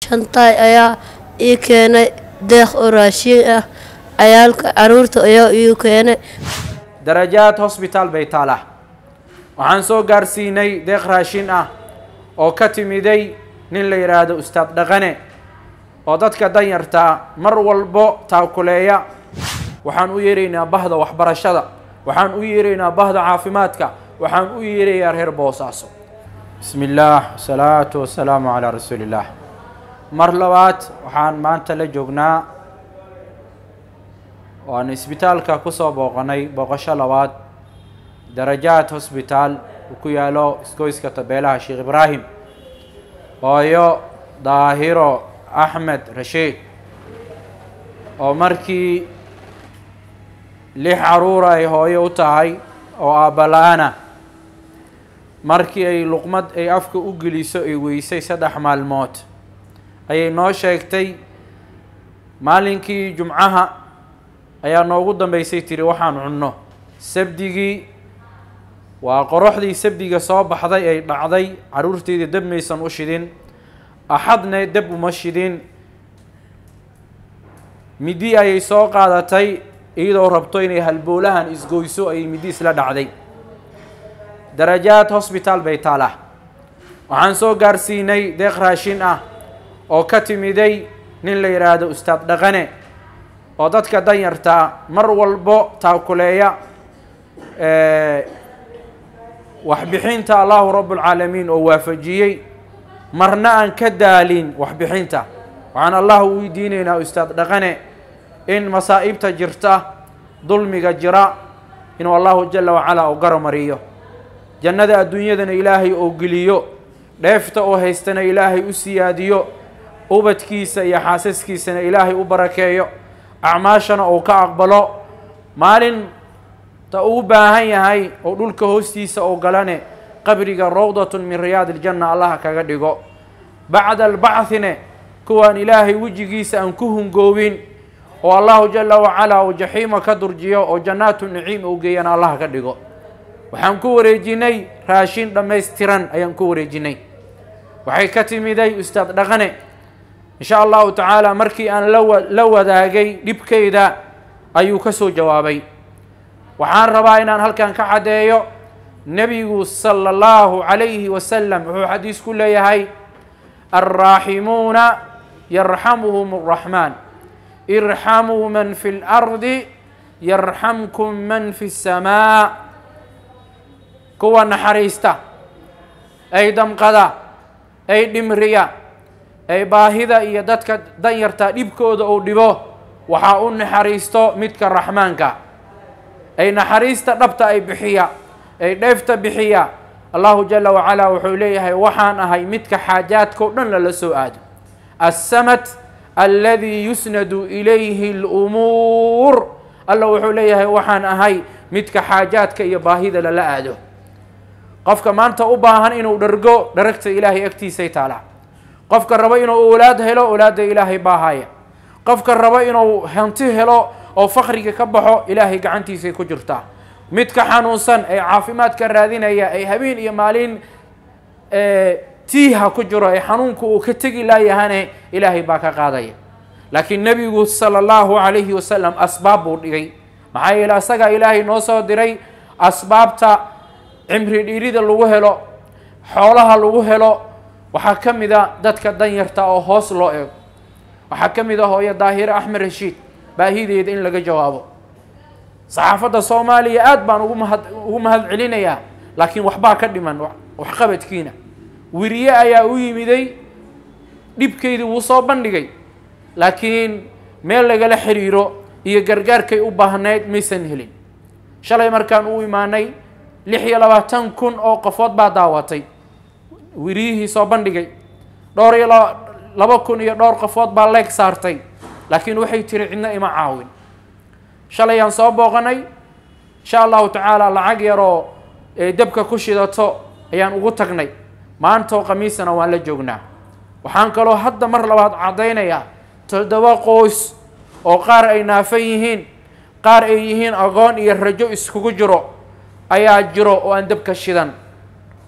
shantaay ayaa ii keenay deeq oo raashin ah ciyaalka caruurta ayaa ii keenay darajaad hospital bay taalaa waxaan soo gaarsiinay deeq raashin ah oo ka timiday nin la yiraahdo ustaad dhaqane oo dadka danyarta mar walbo taakuleeya waxaan u yeeraynaa bahda waxbarashada waxaan u yeeraynaa bahda caafimaadka waxaan u yeerayaa reer Boosaaso bismillaah salaatu wassalaamu ala rasuulillah mar labaad waxaan maanta la joognaa waan isbitaalka ku soo booqanay booqasho labaad darajaad hospital ku yaalo iskooyska tabeelaha Sheekh Ibrahim hooyo daahiro Ahmed Rashid oo markii 6 caruur ay hooyo u tahay oo aabalaana markii ay luqmad ay afka u geliso ay weysay 3 maalmood ayay noo sheegtay maalinkii jumcaha ayaa noogu dambeysay tiri waxaan cunno sabdigii waa qoroxdii sabdiga soo baxday ay dhacday caruurteedii dab maysan u shidin axadna dab uma shidin midi ayay soo qaadatay iyadoo rabto inay halboolahan isgoyso ay midi isla dhacday darajaad hospital bay taalaa waxaan soo gaarsiinay deeq raashin ah oo ka timiday nin la yiraahdo ustaad dhaqane oo dadka danyarta mar walbo taakuleeya waxbixinta Allahu Rabbul Alamin oo waafajiyay marna aan ka daalin waxbixinta waxaan Allah u weydiinaynaa ustaad dhaqane in masaa'ibta jirta dulmiga jira in Allahu jalla wa ala oo garamariyo jannada adduunyadana Ilaahay oo geliyo dheefta oo haystana Ilaahay u siyaadiyo ubadkiisa iyo xaasaskiisana Ilaahay u barakeeyo acmaashana oo ka aqbalo maalin ta uu baahan yahay oo dhulka hoostiisa oo galane qabriga rawdatun min riyaadil janna Allah kaga dhigo bacda alba'thina kuwan Ilaahay wajigiisa aan ku hungoobin oo Allah jalla wa ala oo jahiima ka durjiyo oo jannaatu naciim oo geeyana Allah ka dhigo waxaan ku wareejinay raashin dhameystiran ayaan ku wareejinay waxay ka timiday ustaad dhaqane insha Allah ta'ala markii aan la wadaagay dibkeeda ayuu ka soo jawaabay waxaan rabaa inaan halkan ka cadeeyo nabigu sallallahu alayhi wa sallam wuxuu xadiis ku leeyahay arrahimuna yarhamuhumur rahman irhamu man fil ardi yarhamkum man fis samaa kuwa naxariista ay damqada ay dhimriya ay baahida iyo dadka danyarta dhibkooda oo dhibo waxa uu naxariisto midka raxmaanka ay naxariista dhabta ay bixiya ay dheefta bixiya Allahu jalla wa ala wuxuu leeyahay waxaan ahay midka xaajaadka dhan la soo aado as-samad alladhi yusnadu ilayhi al-umur Allah wuxuu leeyahay waxaan ahay midka xaajaadka iyo baahida la aado qofka maanta u baahan inuu dhargo dharagta Ilaahay agtiisa ay taala qofka raba inuu awlaad helo awlaada Ilaahay baahaya qofka raba inuu hanti helo oo faqriga ka baxo Ilaahay gacantiisa ku jirta midka xanuunsan ay caafimaadka raadinaya ay habeen iyo maalin tiiha ku jiro ay xanuunku uu ka tagi laayahane Ilaahay baa ka qaadaya laakiin nabigu sallallahu alayhi wa sallam asbaab uu dhigay maxaa yeelay asaga Ilaahay noo soo diray asbaabta cimri dhiirida lagu helo xoolaha lagu helo waxa kamida dadka danyarta oo hoos loo eego waxa kamida hooyo daahir Ahmed Rashid baahideeda in laga jawaabo saxaafada Soomaaliya aad baan ugu mahad celinaya laakiin waxba ka dhiman wax qabadkiina wiriye ayaa u yimiday dibkeedii uu soo bandhigay laakiin meel laga la xiriiro iyo gargaarkay u baahnayd maysan helin shalay markaan u imaanay 26,000 oo qofood baa daawatay wiriyihii soo bandhigay 2,000 iyo dhowr qofood baa leeg saartay laakiin waxay tiri cidna ima caawin shalay aan soo booqanay insha Allah ta'ala lacag yaro dabka ku shidato ayaan ugu tagnay maanta qamiisana waan la joognaa waxaan kaloo hadda mar labaad cadeynaya 7 qoys oo qaar ay naafan yihiin qaar ay yihiin aqoon iyo rajo iskugu jiro ayaa jiro oo aan dabka shidan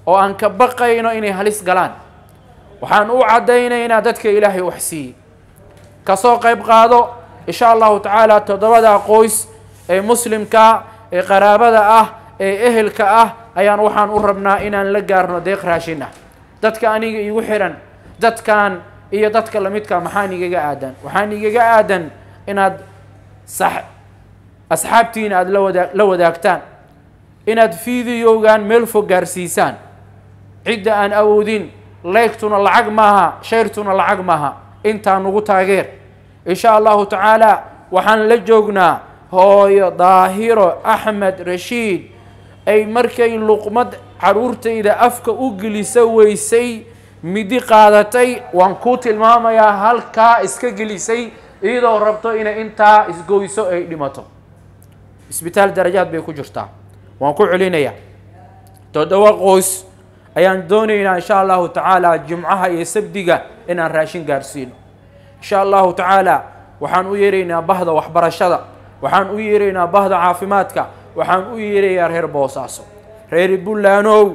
oo aan ka baqayno inay halis galaan waxaan u caddaynaynaa dadka ilaahay wax siiyey kasoo qayb qaado insha allahu tacaala toddobada qoys ee muslimka ee qaraabada ah ee ehelka ah ayaan waxaan u rabnaa inaan la gaarno deeq raashin ah dadka aniga igu xiran dadkan iyo dadka lamidka maxaan igaga aadan waxaan igaga aadan inaad asxaabtiina aad la wadaagtaan inaad fiidiyowgaan meel fog gaarsiisaan cidda aan awoodin leegtuna lacag maaha shayrtuna lacag maaha intaan ugu taageer insha allahu tacaala waxaan la joognaa hooyo daahiro axmed rashiid ay markay luqmad caruurtayda afka u gelisa weysay midi qaadatay waan kuu tilmaamayaa halkaa iska gelisay iyadoo rabto inay intaa isgoyso ay dhimato isbitaal darajaad bay ku jirtaa waan ku celinayaa toddoba qoys ayaan doonaynaa insha allahu tacaala jimcaha iyo sabdiga inaan raashin gaarsiino insha allahu tacaala waxaan u yeeraynaa bahda waxbarashada waxaan u yeeraynaa bahda caafimaadka waxaan u yeerayaa reer boosaaso reer bullaanow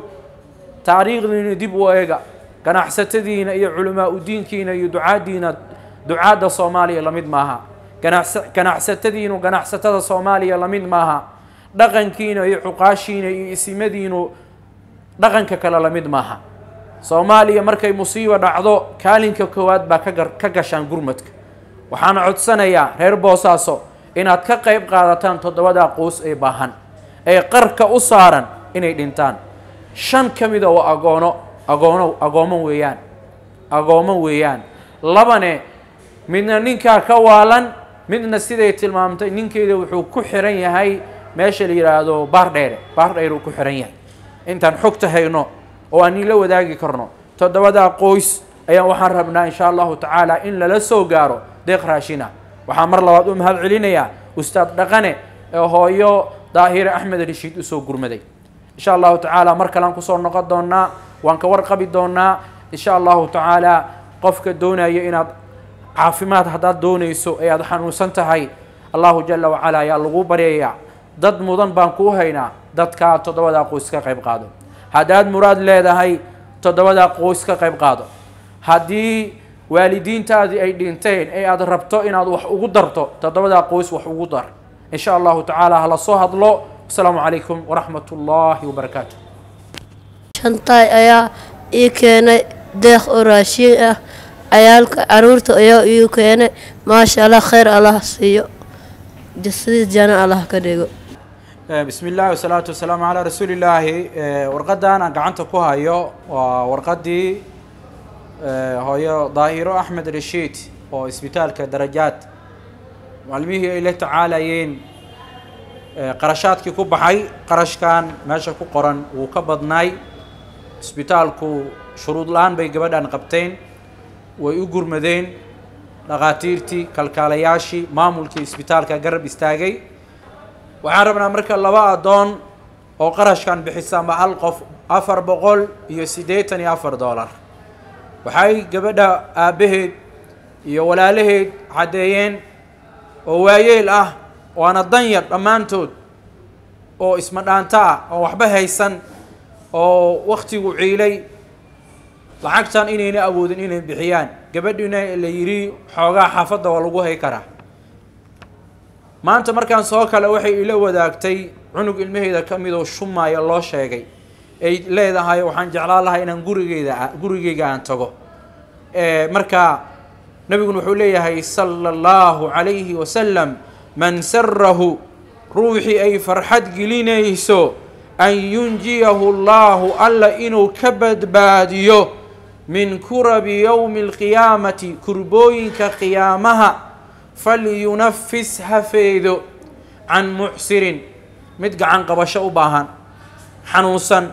taariikhdiina dib u eega ganacsatadiina iyo culamaa udiinkiina iyo ducaadda soomaaliya lamid maaha ganacsatadiinu ganacsatada soomaaliya lamid maaha dhaqankiina iyo cuqaashiina iyo isimadiinu dhaqanka kale lamid maaha soomaaliya markay musiibo dhacdo kaalinka koowaad baa ka gashaan gurmadka waxaan codsanayaa reer boosaaso inaad ka qayb qaadataan toddobada qoys ee baahan ee qarka u saaran inay dhintaan 5 ka mid oo agoomo weeyaan labane midna ninkaa ka waalan midna siday tilmaamtay ninkeeda wuxuu ku xiran yahay meesha la yiraahdo baardheer uu ku xiran yahay intaan xogta hayno oo aan la wadaagi karno toddobada qoys ayaan waxaan rabnaa insha allahu tacaala in lala soo gaaro deeq raashina waxaan mar labaad u mahad celinayaa ustaad dhaqane ee hooyo daahire axmed rashiid usoo gurmaday insha allahu tacaala mar kalean kusoo noqon doonaa waan ka warqabi doonaa insha allahu tacaala qofka doonaya inaad caafimaad haddaad doonayso ee aad xanuunsan tahay allahu jala wacala ayaa lagu baryayaa dad mudan baan kuu haynaa dadkaa toddobada qoys ka qayb qaado haddaad muraad leedahay toddobada qoys ka qayb qaado haddii waalidiintaadii ay dhinteen ee aad rabto inaad wax ugu darto toddobada qoys wax ugu dar insha allahu tacaala hala soo hadlo asalaamu calaykum waraxmat ullaahi wabarakaatu shantaay ayaa ii keenay deeq oo raashin ah cayaalka caruurta ayaa ii keenay maasha allah khayr allah siiyo jasadii jana allah ka dhigo بسم الله والصلاة والسلام على رسول الله ورقدان أنا قعنت كوها يو ورقدي هاي ظاهرة أحمد رشيد وإسبيتال كدرجات معلميه إلى تعالى ين قرشات كي كوب حي قرش كان ماشى كو قرن وكبض ناي إسبيتال كو شروط الآن بيجبد عن قبتين ويجور مدين لغاتيرتي كالكالياشي مامول كي إسبيتال كجرب استاجي waxaan rabnaa marka laba adoon oo qarashkan bixisaan ba hal qof $484 waxay gabadha aabaheed iyo walaalaheed cadeeyeen oo waayeel ah waana danyar dhammaantood oo isma dhaanta ah oo waxba haysan oo waqtigu ciilay lacagtan inayna awoodin inay bixiyaan gabadhina la yiri xoogaa xaafadda waa lagu hay karaa maanta markaan soo kale waxay ila wadaagtay cunug ilmaheeda kamid oo shumaya loo sheegay ay leedahay waxaan jeclaan lahaa inaan gurigeyga aan tago marka nabiguna wuxuu leeyahay sallallahu alayhi wasallam man sarrahu ruuxi ay farxad gelinayso an yunjiyahu allahu alla inuu ka badbaadiyo min kurabi yawmi alqiyaamati kurbooyinka qiyaamaha فلينفس هفيدو عن محسر مدق عن قبشة باهن حنوسا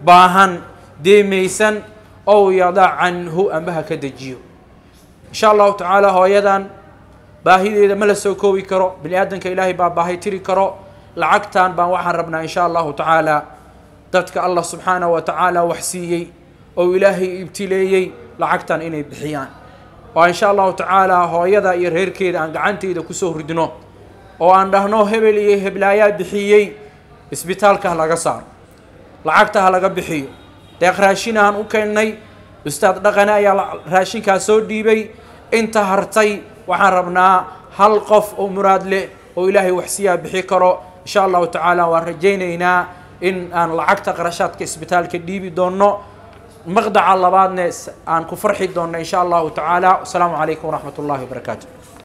باهن ديميسا أو يضع عنه أنبها كدجيو إن شاء الله تعالى هو يدان باهي إذا ملسو كوي كرو بني آدم كإلهي باهي تري كرو لعقتان بان وحن ربنا إن شاء الله تعالى تتك الله سبحانه وتعالى وحسيي أو إلهي ابتليي لعقتان إني بحيان وإن شاء الله تعالى هو يدا يرهر كيد عن عنتي إذا كسور ردنو وأن رهنو هبلي هبلايات بحيي إسبيتال كهلا قصار لعقتها لقى بحيو تأخراشين عن أوكيني ustaad dhaqane ayaa raashinkaa soo dhiibay inta hartay waxaan rabnaa hal qof oo muraad leh oo ilaahay wax siyaa bixi karo insha allahu tacaala waan rajaynaynaa in aan lacagta qarashaadka isbitaalka dhiibi doono maqdaca labaadna aan ku farxi doono insha allahu tacaala. asalaamu calaykum waraxmat ullahi wabarakaatu.